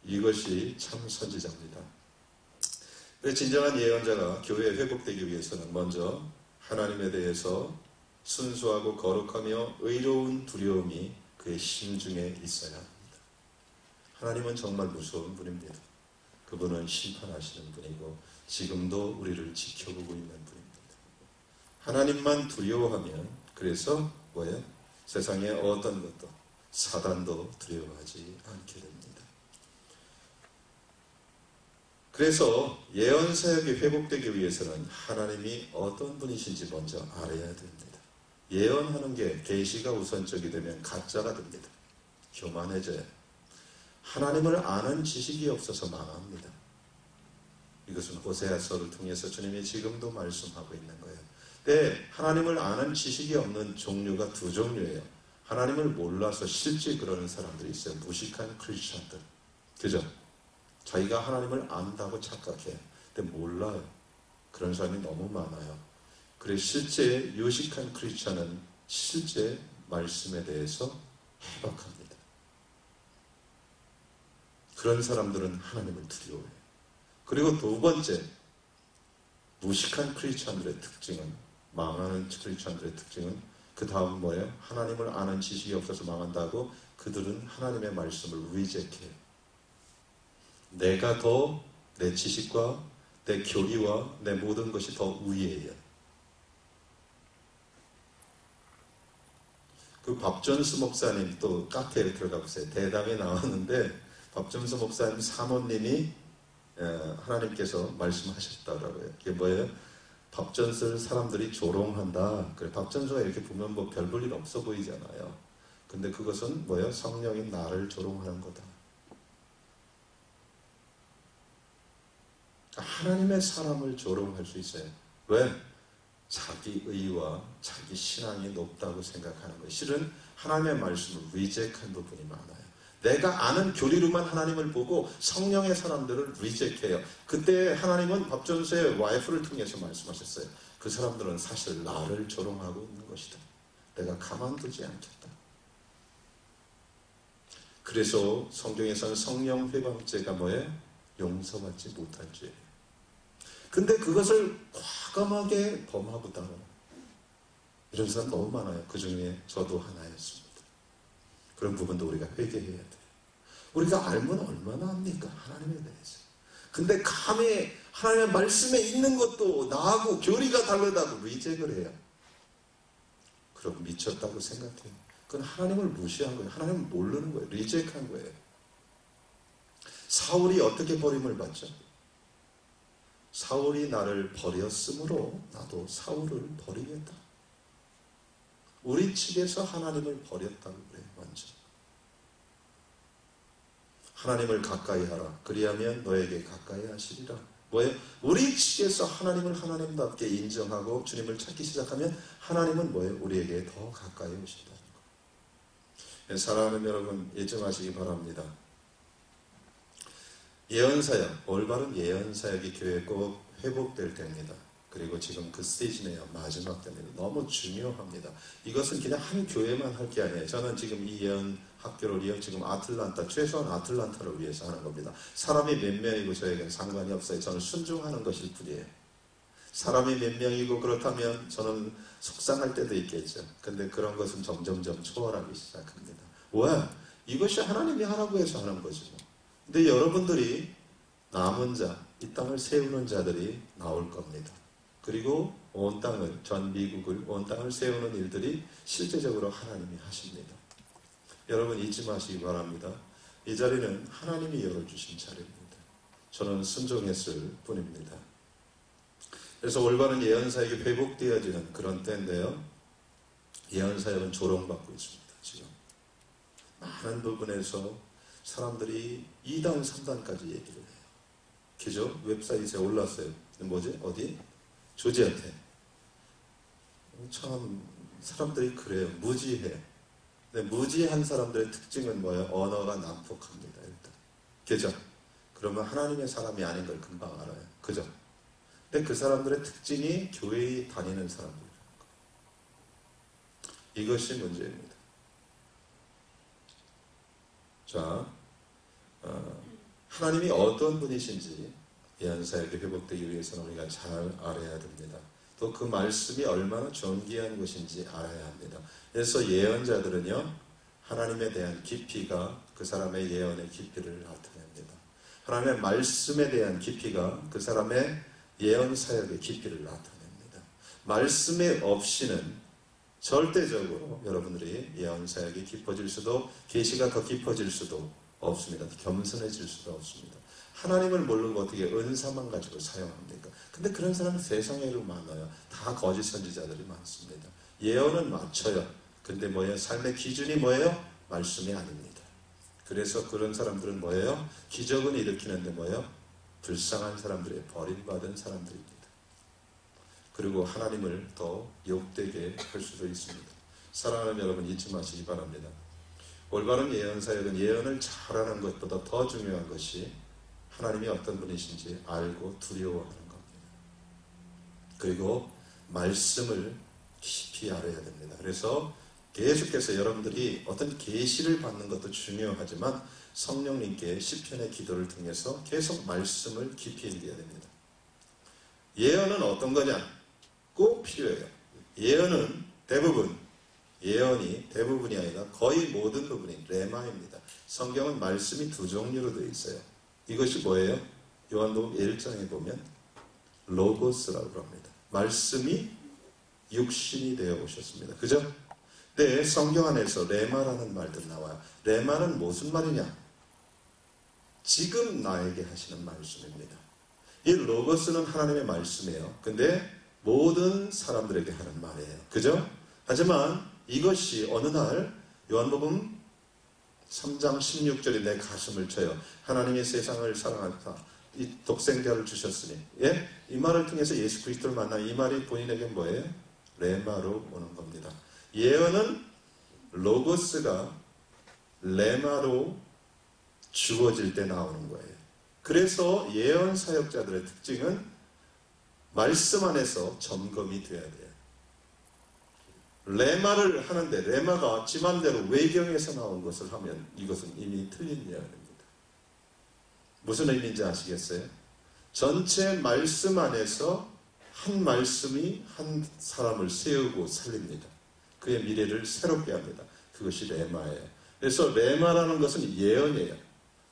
이것이 참 선지자입니다. 진정한 예언자가 교회에 회복되기 위해서는 먼저 하나님에 대해서 순수하고 거룩하며 의로운 두려움이 그의 심중에 있어야 합니다. 하나님은 정말 무서운 분입니다. 그분은 심판하시는 분이고 지금도 우리를 지켜보고 있는 분입니다. 하나님만 두려워하면 그래서 뭐예요? 세상의 어떤 것도 사단도 두려워하지 않게 됩니다. 그래서 예언 사역이 회복되기 위해서는 하나님이 어떤 분이신지 먼저 알아야 됩니다. 예언하는 게 계시가 우선적이 되면 가짜가 됩니다. 교만해져요. 하나님을 아는 지식이 없어서 망합니다. 이것은 호세아서를 통해서 주님이 지금도 말씀하고 있는 거예요. 네, 하나님을 아는 지식이 없는 종류가 두 종류예요. 하나님을 몰라서 실제 그러는 사람들이 있어요. 무식한 크리스천들. 그죠? 자기가 하나님을 안다고 착각해요. 근데 몰라요. 그런 사람이 너무 많아요. 그래서 실제 유식한 크리스천은 실제 말씀에 대해서 해박합니다. 그런 사람들은 하나님을 두려워해요. 그리고 두 번째, 무식한 크리스천들의 특징은, 망하는 크리스천들의 특징은 그 다음 뭐예요? 하나님을 아는 지식이 없어서 망한다고 그들은 하나님의 말씀을 리젝해요. 내가 더 내 지식과 내 교리와 내 모든 것이 더 우위예요. 그 밥전수 목사님 또 카페에 들어가 보세요. 대담에 나왔는데 밥전수 목사님 사모님이 하나님께서 말씀하셨다라고요. 이게 뭐예요? 밥전수를 사람들이 조롱한다. 그래, 밥전수가 이렇게 보면 뭐 별 볼 일 없어 보이잖아요. 근데 그것은 뭐예요? 성령이 나를 조롱하는 거다. 하나님의 사람을 조롱할 수 있어요. 왜? 자기 의와 자기 신앙이 높다고 생각하는 거예요. 실은 하나님의 말씀을 리젝한 부분이 많아요. 내가 아는 교리로만 하나님을 보고 성령의 사람들을 리젝해요. 그때 하나님은 밥전수의 와이프를 통해서 말씀하셨어요. 그 사람들은 사실 나를 조롱하고 있는 것이다. 내가 가만두지 않겠다. 그래서 성경에서는 성령 회방죄가 뭐예요? 용서받지 못할 죄예요. 근데 그것을 과감하게 범하고다. 이런 사람 너무 많아요. 그 중에 저도 하나였습니다. 그런 부분도 우리가 회개해야 돼요. 우리가 알면 얼마나 합니까? 하나님에 대해서. 근데 감히 하나님의 말씀에 있는 것도 나하고 교리가 다르다고 리젝을 해요. 그럼 미쳤다고 생각해요. 그건 하나님을 무시한 거예요. 하나님을 모르는 거예요. 리젝한 거예요. 사울이 어떻게 버림을 받죠? 사울이 나를 버렸으므로 나도 사울을 버리겠다. 우리 측에서 하나님을 버렸다고 그래요. 먼저. 하나님을 가까이 하라. 그리하면 너에게 가까이 하시리라. 뭐예요? 우리 측에서 하나님을 하나님답게 인정하고 주님을 찾기 시작하면 하나님은 뭐예요? 우리에게 더 가까이 오신다는 거예요. 사랑하는 여러분, 잊지 마시기 바랍니다. 예언사역, 올바른 예언사역이 교회에 꼭 회복될 때입니다. 그리고 지금 그 시즌이에요. 마지막 때입니다. 너무 중요합니다. 이것은 그냥 한 교회만 할 게 아니에요. 저는 지금 이 예언 학교를 지금 아틀란타, 최소한 아틀란타를 위해서 하는 겁니다. 사람이 몇 명이고 저에게는 상관이 없어요. 저는 순종하는 것일 뿐이에요. 사람이 몇 명이고 그렇다면 저는 속상할 때도 있겠죠. 근데 그런 것은 점점점 초월하기 시작합니다. 왜? 이것이 하나님이 하라고 해서 하는 거죠. 근데 여러분들이 남은 자, 이 땅을 세우는 자들이 나올 겁니다. 그리고 온 땅을, 전 미국을, 온 땅을 세우는 일들이 실제적으로 하나님이 하십니다. 여러분 잊지 마시기 바랍니다. 이 자리는 하나님이 열어주신 자리입니다. 저는 순종했을 뿐입니다. 그래서 올바른 예언사역이 회복되어지는 그런 때인데요. 예언사역은 조롱받고 있습니다. 지금 많은 부분에서 사람들이 2단, 3단까지 얘기를 해요. 그죠? 웹사이트에 올랐어요. 뭐지? 어디? 조지한테. 참 사람들이 그래요. 무지해. 근데 무지한 사람들의 특징은 뭐예요? 언어가 난폭합니다. 일단. 그죠? 그러면 하나님의 사람이 아닌 걸 금방 알아요. 그죠? 근데 그 사람들의 특징이 교회에 다니는 사람들이라는 거예요. 이것이 문제입니다. 자, 하나님이 어떤 분이신지 예언사역이 회복되기 위해서는 우리가 잘 알아야 됩니다. 또 그 말씀이 얼마나 존귀한 것인지 알아야 합니다. 그래서 예언자들은요, 하나님에 대한 깊이가 그 사람의 예언의 깊이를 나타냅니다. 하나님의 말씀에 대한 깊이가 그 사람의 예언 사역의 깊이를 나타냅니다. 말씀에 없이는 절대적으로 여러분들이 예언 사역이 깊어질 수도, 계시가 더 깊어질 수도 없습니다. 겸손해질 수도 없습니다. 하나님을 모르고 어떻게 은사만 가지고 사용합니까? 근데 그런 사람이 세상에 많아요. 다 거짓 선지자들이 많습니다. 예언은 맞춰요. 근데 뭐예요? 삶의 기준이 뭐예요? 말씀이 아닙니다. 그래서 그런 사람들은 뭐예요? 기적은 일으키는데 뭐예요? 불쌍한 사람들의 버림받은 사람들입니다. 그리고 하나님을 더 욕되게 할 수도 있습니다. 사랑하는 여러분, 잊지 마시기 바랍니다. 올바른 예언사역은 예언을 잘하는 것보다 더 중요한 것이 하나님이 어떤 분이신지 알고 두려워하는 겁니다. 그리고 말씀을 깊이 알아야 됩니다. 그래서 계속해서 여러분들이 어떤 계시를 받는 것도 중요하지만 성령님께 시편의 기도를 통해서 계속 말씀을 깊이 읽어야 됩니다. 예언은 어떤 거냐? 꼭 필요해요. 예언은 예언이 대부분이 아니라 거의 모든 부분이 레마입니다. 성경은 말씀이 두 종류로 되어 있어요. 이것이 뭐예요? 요한복음 1장에 보면 로고스라고 합니다. 말씀이 육신이 되어 오셨습니다. 그죠? 네, 성경 안에서 레마라는 말도 나와요. 레마는 무슨 말이냐? 지금 나에게 하시는 말씀입니다. 이 로고스는 하나님의 말씀이에요. 근데 모든 사람들에게 하는 말이에요. 그죠? 하지만 이것이 어느 날 요한복음 3장 16절에 내 가슴을 쳐요. 하나님이 세상을 사랑하사 이 독생자를 주셨으니, 예? 이 말을 통해서 예수 그리스도를 만나 이 말이 본인에게 뭐예요? 레마로 오는 겁니다. 예언은 로고스가 레마로 주어질 때 나오는 거예요. 그래서 예언 사역자들의 특징은 말씀 안에서 점검이 돼야 돼요. 레마를 하는데 레마가 지 맘대로 외경에서 나온 것을 하면 이것은 이미 틀린 예언입니다. 무슨 의미인지 아시겠어요? 전체 말씀 안에서 한 말씀이 한 사람을 세우고 살립니다. 그의 미래를 새롭게 합니다. 그것이 레마예요. 그래서 레마라는 것은 예언이에요.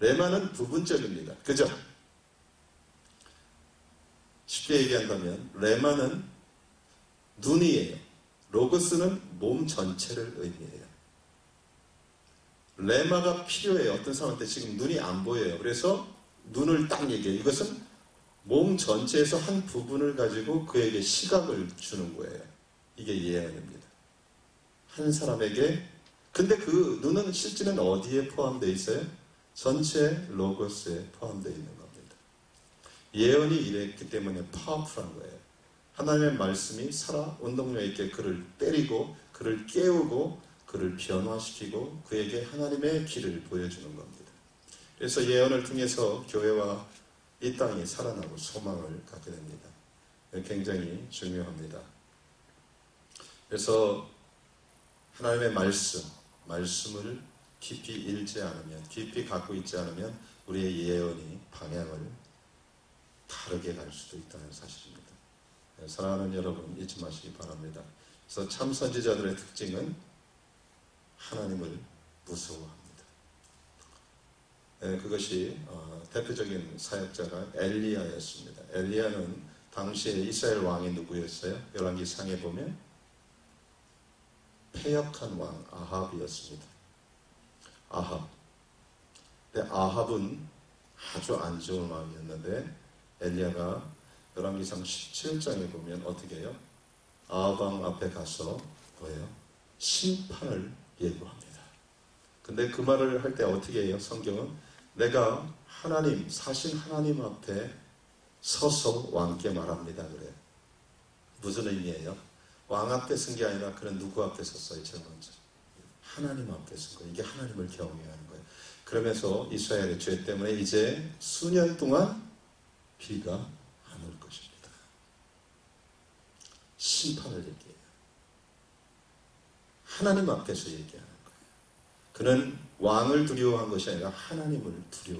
레마는 부분적입니다. 그죠? 쉽게 얘기한다면 레마는 눈이에요. 로고스는 몸 전체를 의미해요. 레마가 필요해요. 어떤 사람한테 지금 눈이 안 보여요. 그래서 눈을 딱 얘기해요. 이것은 몸 전체에서 한 부분을 가지고 그에게 시각을 주는 거예요. 이게 예언입니다. 한 사람에게. 근데 그 눈은 실제는 어디에 포함되어 있어요? 전체 로고스에 포함되어 있는 겁니다. 예언이 이랬기 때문에 파워풀한 거예요. 하나님의 말씀이 살아 운동력 있게 그를 때리고 그를 깨우고 그를 변화시키고 그에게 하나님의 길을 보여주는 겁니다. 그래서 예언을 통해서 교회와 이 땅이 살아나고 소망을 갖게 됩니다. 굉장히 중요합니다. 그래서 하나님의 말씀을 깊이 읽지 않으면, 깊이 갖고 있지 않으면 우리의 예언이 방향을 다르게 갈 수도 있다는 사실입니다. 사랑하는 여러분, 잊지 마시기 바랍니다. 그래서 참 선지자들의 특징은 하나님을 무서워합니다. 그것이 대표적인 사역자가 엘리야였습니다. 엘리야는 당시에 이스라엘 왕이 누구였어요? 열왕기상에 보면 패역한 왕 아합이었습니다. 아합. 근데 아합은 아주 안 좋은 왕이었는데 엘리야가 열왕기상 17장에 보면 어떻게 해요? 아합 왕 앞에 가서 뭐예요? 심판을 예고합니다. 근데 그 말을 할 때 어떻게 해요? 성경은 내가 하나님, 사신 하나님 앞에 서서 왕께 말합니다. 그래요. 무슨 의미예요? 왕 앞에 쓴 게 아니라 그는 누구 앞에 섰어요? 제일 먼저. 하나님 앞에 쓴 거예요. 이게 하나님을 경외하는 거예요. 그러면서 이스라엘의 죄 때문에 이제 수년 동안 비가 안 올 것입니다. 심판을 얘기해요. 하나님 앞에서 얘기하는 거예요. 그는 왕을 두려워한 것이 아니라 하나님을 두려워해요.